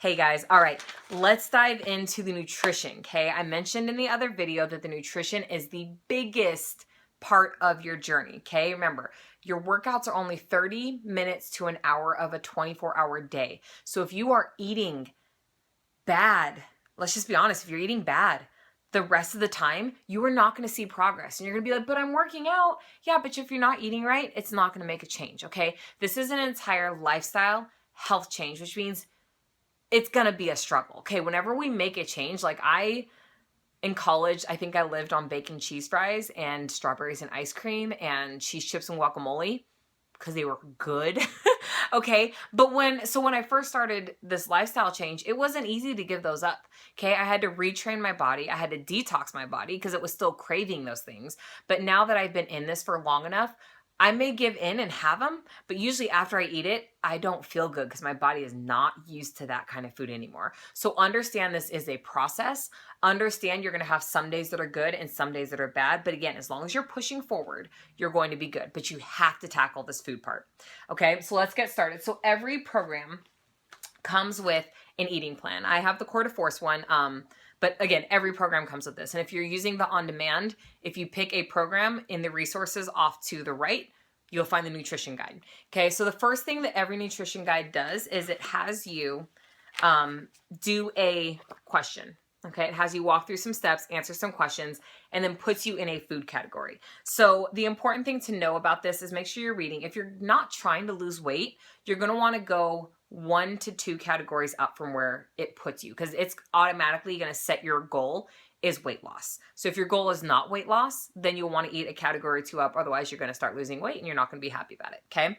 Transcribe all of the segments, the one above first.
Hey guys, all right, let's dive into the nutrition, okay? I mentioned in the other video that the nutrition is the biggest part of your journey, okay? Remember, your workouts are only 30 minutes to an hour of a 24-hour day. So if you are eating bad, let's just be honest, if you're eating bad, the rest of the time, you are not going to see progress. And you're going to be like, but I'm working out. Yeah, but if you're not eating right, it's not going to make a change, okay? This is an entire lifestyle health change, which means it's going to be a struggle. Okay. Whenever we make a change, like in college, I think I lived on bacon cheese fries and strawberries and ice cream and cheese chips and guacamole because they were good. Okay. But when I first started this lifestyle change, it wasn't easy to give those up. Okay. I had to retrain my body. I had to detox my body because it was still craving those things. But now that I've been in this for long enough, I may give in and have them, but usually after I eat it, I don't feel good because my body is not used to that kind of food anymore. So understand this is a process. Understand you're going to have some days that are good and some days that are bad. But again, as long as you're pushing forward, you're going to be good. But you have to tackle this food part. Okay, so let's get started. So every program comes with an eating plan. I have the Core de Force one. But again, every program comes with this. And if you're using the on-demand, if you pick a program in the resources off to the right, you'll find the nutrition guide. Okay, so the first thing that every nutrition guide does is it has you do a question. Okay, it has you walk through some steps, answer some questions, and then puts you in a food category. So the important thing to know about this is make sure you're reading. If you're not trying to lose weight, you're going to want to go 1 to 2 categories up from where it puts you because it's automatically going to set your goal is weight loss. So if your goal is not weight loss, then you'll want to eat a category 2 up. Otherwise, you're going to start losing weight and you're not going to be happy about it. Okay.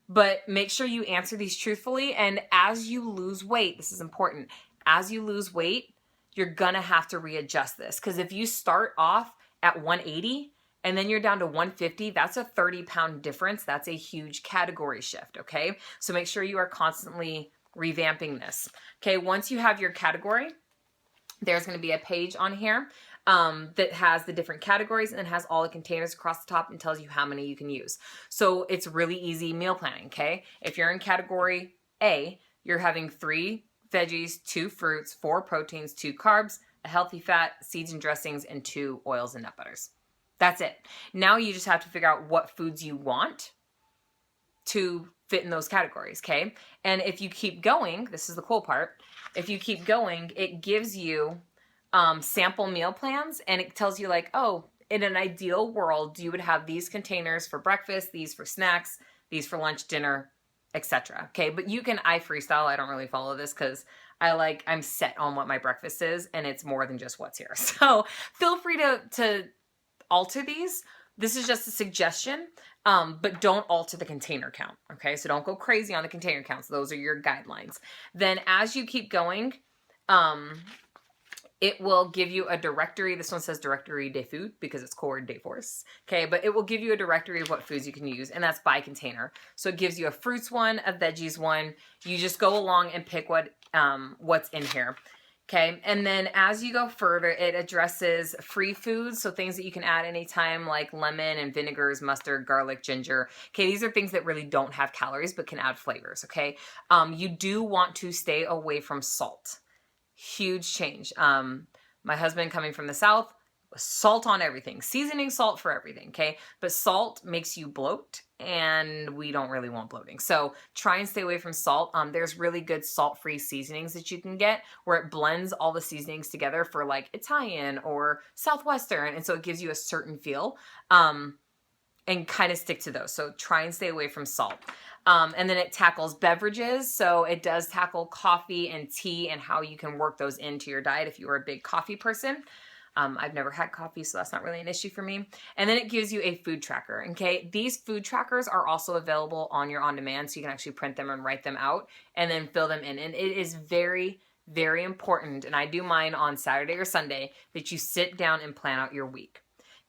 But make sure you answer these truthfully. And as you lose weight, this is important. As you lose weight, you're going to have to readjust this. Because if you start off at 180 and then you're down to 150, that's a 30-pound difference. That's a huge category shift, okay? So make sure you are constantly revamping this. Okay, once you have your category, there's going to be a page on here that has the different categories and has all the containers across the top and tells you how many you can use. So it's really easy meal planning, okay? If you're in category A, you're having 3 veggies, 2 fruits, 4 proteins, 2 carbs, a healthy fat, seeds and dressings, and 2 oils and nut butters. That's it. Now you just have to figure out what foods you want to fit in those categories, okay? And if you keep going, this is the cool part, if you keep going, it gives you sample meal plans and it tells you like, oh, in an ideal world, you would have these containers for breakfast, these for snacks, these for lunch, dinner, etc. Okay, but I freestyle. I don't really follow this because I'm set on what my breakfast is and it's more than just what's here. So feel free to alter these. This is just a suggestion, but don't alter the container count, okay? So don't go crazy on the container counts. Those are your guidelines. Then as you keep going, it will give you a directory. This one says directory de food because it's Core de Force, okay? But it will give you a directory of what foods you can use, and that's by container. So it gives you a fruits one, a veggies one. You just go along and pick what's in here. Okay, and then as you go further, it addresses free foods, so things that you can add anytime like lemon and vinegars, mustard, garlic, ginger. Okay, these are things that really don't have calories but can add flavors, okay? You do want to stay away from salt. Huge change. My husband coming from the South, salt on everything, seasoning salt for everything, okay? But salt makes you bloat and we don't really want bloating. So try and stay away from salt. There's really good salt-free seasonings that you can get where it blends all the seasonings together for like Italian or Southwestern. And so it gives you a certain feel and kind of stick to those. So try and stay away from salt. And then it tackles beverages. So it does tackle coffee and tea and how you can work those into your diet if you are a big coffee person. I've never had coffee, so that's not really an issue for me. And then it gives you a food tracker, okay? These food trackers are also available on your on-demand, so you can actually print them and write them out and then fill them in. And it is very, very important, and I do mine on Saturday or Sunday, that you sit down and plan out your week.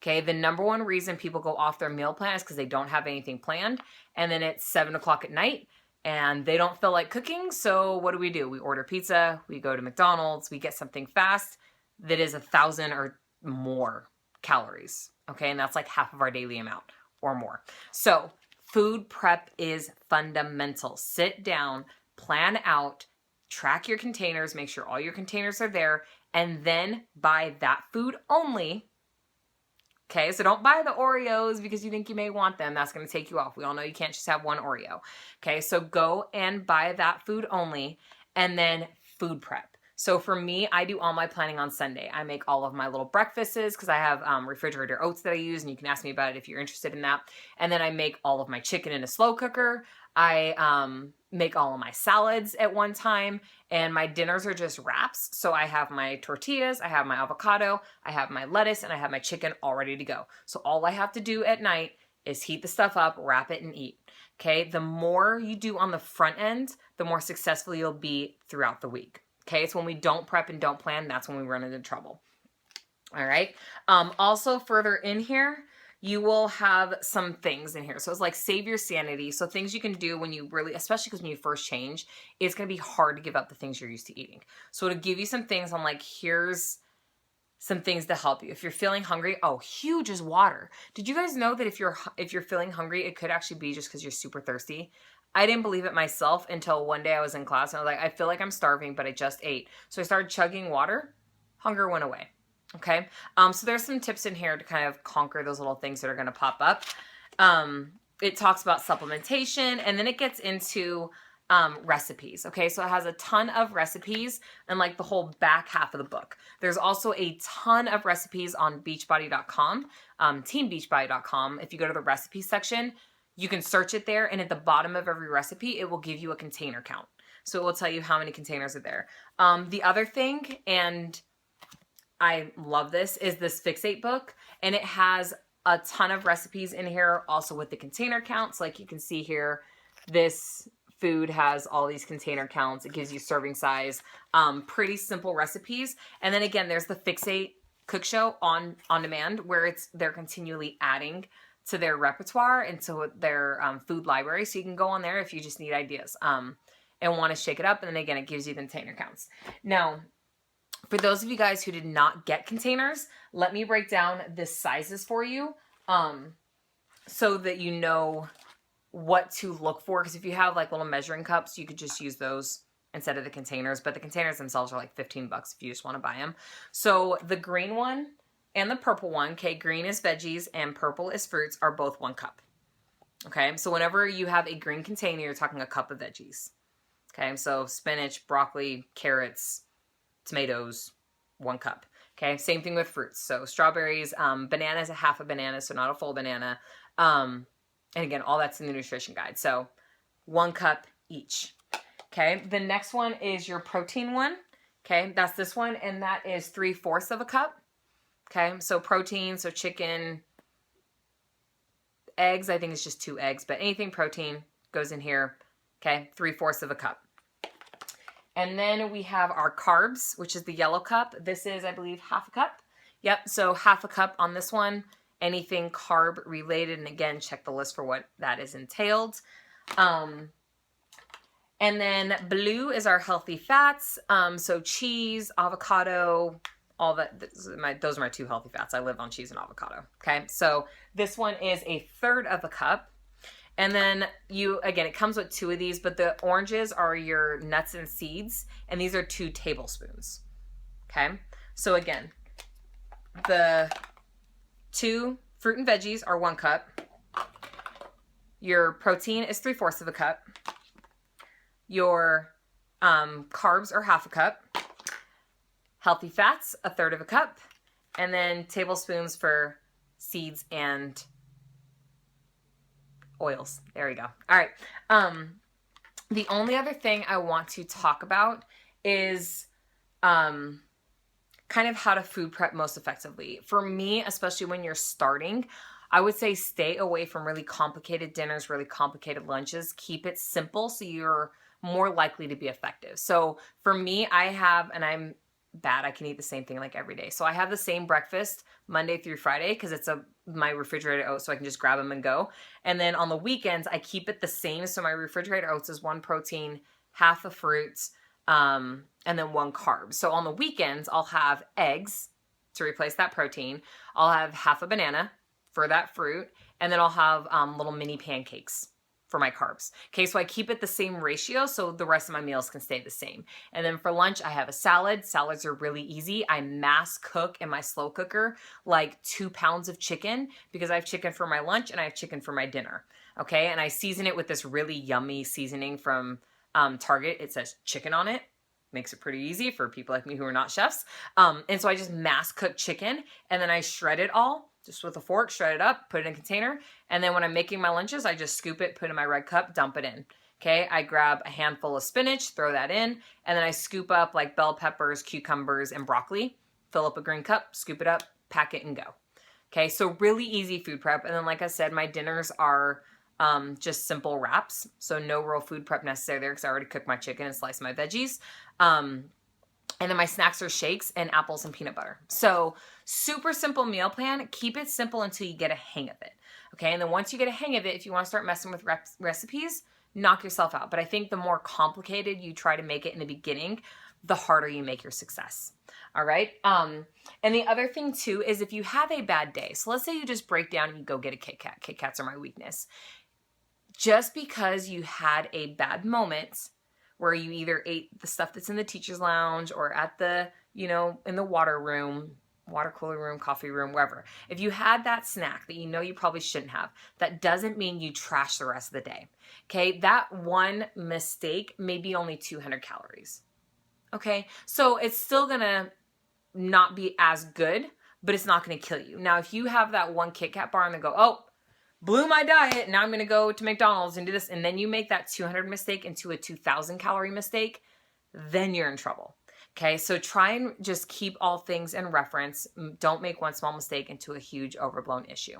Okay, the number one reason people go off their meal plan is because they don't have anything planned, and then it's 7 o'clock at night, and they don't feel like cooking, so what do? We order pizza, we go to McDonald's, we get something fast, that is 1,000 or more calories, okay? And that's like half of our daily amount or more. So food prep is fundamental. Sit down, plan out, track your containers, make sure all your containers are there, and then buy that food only. Okay, so don't buy the Oreos because you think you may want them. That's going to take you off. We all know you can't just have one Oreo. Okay, so go and buy that food only, and then food prep. So for me, I do all my planning on Sunday. I make all of my little breakfasts because I have refrigerator oats that I use, and you can ask me about it if you're interested in that. And then I make all of my chicken in a slow cooker. I make all of my salads at one time, and my dinners are just wraps. So I have my tortillas, I have my avocado, I have my lettuce, and I have my chicken all ready to go. So all I have to do at night is heat the stuff up, wrap it, and eat. Okay, the more you do on the front end, the more successful you'll be throughout the week. Okay, so when we don't prep and don't plan, that's when we run into trouble. All right. Also further in here, you will have some things in here. So it's like save your sanity. So things you can do when you really, especially because when you first change, it's going to be hard to give up the things you're used to eating. So to give you some things on like, here's some things to help you. If you're feeling hungry, huge is water. Did you guys know that if you're feeling hungry, it could actually be just because you're super thirsty? I didn't believe it myself until one day I was in class and I was like, I feel like I'm starving, but I just ate. So I started chugging water. Hunger went away. Okay. So there's some tips in here to kind of conquer those little things that are going to pop up. It talks about supplementation, and then it gets into recipes. Okay. So it has a ton of recipes and like the whole back half of the book. There's also a ton of recipes on Beachbody.com, teambeachbody.com. If you go to the recipe section, you can search it there, and at the bottom of every recipe, it will give you a container count. So it will tell you how many containers are there. The other thing, and I love this, is this Fixate book, and it has a ton of recipes in here, also with the container counts. Like you can see here, this food has all these container counts. It gives you serving size, pretty simple recipes. And then again, there's the Fixate Cook Show on demand, where they're continually adding to their repertoire and to their food library. So you can go on there if you just need ideas and want to shake it up. And then again, it gives you the container counts. Now, for those of you guys who did not get containers, let me break down the sizes for you so that you know what to look for. Because if you have like little measuring cups, you could just use those instead of the containers. But the containers themselves are like $15 if you just want to buy them. So the green one and the purple one, okay, green is veggies and purple is fruits, are both 1 cup. Okay, so whenever you have a green container, you're talking a cup of veggies. Okay, so spinach, broccoli, carrots, tomatoes, 1 cup. Okay, same thing with fruits. So strawberries, bananas, a half a banana, so not a full banana. And again, all that's in the nutrition guide. So 1 cup each. Okay, the next one is your protein one. Okay, that's this one, and that is 3/4 of a cup. Okay, so protein, so chicken, eggs, I think it's just 2 eggs, but anything protein goes in here. Okay, 3/4 of a cup. And then we have our carbs, which is the yellow cup. This is, I believe, 1/2 cup. Yep, so 1/2 cup on this one. Anything carb related, and again, check the list for what that is entailed. And then blue is our healthy fats. So cheese, avocado, all that. Those are my 2 healthy fats. I live on cheese and avocado. Okay, so this one is 1/3 of a cup. And then again, it comes with 2 of these, but the oranges are your nuts and seeds, and these are 2 tablespoons. Okay, so again, the 2 fruit and veggies are 1 cup. Your protein is 3/4 of a cup. Your carbs are 1/2 cup. Healthy fats, 1/3 of a cup. And then tablespoons for seeds and oils. There we go. All right. The only other thing I want to talk about is kind of how to food prep most effectively. For me, especially when you're starting, I would say stay away from really complicated dinners, really complicated lunches. Keep it simple so you're more likely to be effective. So for me, I'm bad, I can eat the same thing like every day. So I have the same breakfast Monday through Friday because it's my refrigerated oats, so I can just grab them and go. And then on the weekends, I keep it the same. So my refrigerated oats is 1 protein, 1/2 of fruits, and then 1 carb. So on the weekends, I'll have eggs to replace that protein. I'll have 1/2 a banana for that fruit, and then I'll have little mini pancakes for my carbs. Okay, so I keep it the same ratio so the rest of my meals can stay the same. And then for lunch, I have a salad. Salads are really easy. I mass cook in my slow cooker like 2 pounds of chicken because I have chicken for my lunch and I have chicken for my dinner. Okay, and I season it with this really yummy seasoning from Target. It says chicken on it. Makes it pretty easy for people like me who are not chefs. And so I just mass cook chicken and then I shred it all just with a fork, shred it up, put it in a container. And then when I'm making my lunches, I just scoop it, put it in my red cup, dump it in. Okay, I grab a handful of spinach, throw that in, and then I scoop up like bell peppers, cucumbers, and broccoli, fill up a green cup, scoop it up, pack it, and go. Okay, so really easy food prep. And then like I said, my dinners are just simple wraps. So no real food prep necessary there because I already cooked my chicken and sliced my veggies. And then my snacks are shakes and apples and peanut butter. So super simple meal plan. Keep it simple until you get a hang of it. Okay, and then once you get a hang of it, if you want to start messing with recipes, knock yourself out. But I think the more complicated you try to make it in the beginning, the harder you make your success. All right. And the other thing too is if you have a bad day, so let's say you just break down and you go get a Kit Kat. Kit Kats are my weakness. Just because you had a bad moment where you either ate the stuff that's in the teacher's lounge or at the, in the water cooler room, coffee room, wherever. If you had that snack that you probably shouldn't have, that doesn't mean you trash the rest of the day. Okay. That one mistake may be only 200 calories. Okay. So it's still going to not be as good, but it's not going to kill you. Now, if you have that one Kit Kat bar and then go, oh, blew my diet, now I'm going to go to McDonald's and do this, and then you make that 200 mistake into a 2,000 calorie mistake, then you're in trouble. Okay, so try and just keep all things in reference. Don't make one small mistake into a huge overblown issue.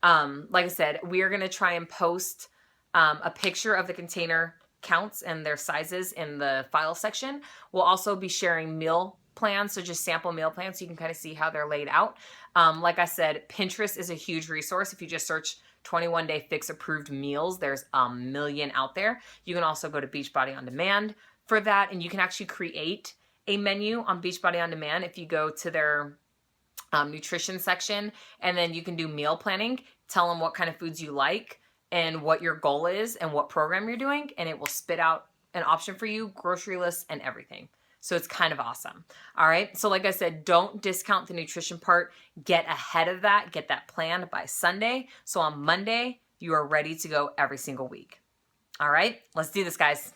Like I said, we are going to try and post a picture of the container counts and their sizes in the file section. We'll also be sharing meal plans, so just sample meal plans so you can kind of see how they're laid out. Like I said, Pinterest is a huge resource. If you just search 21-day fix approved meals, there's a million out there. You can also go to Beachbody On Demand for that, and you can actually create a menu on Beachbody On Demand if you go to their nutrition section, and then you can do meal planning, tell them what kind of foods you like and what your goal is and what program you're doing, and it will spit out an option for you, grocery lists and everything. So it's kind of awesome. All right. So like I said, don't discount the nutrition part. Get ahead of that. Get that planned by Sunday. So on Monday, you are ready to go every single week. All right. Let's do this, guys.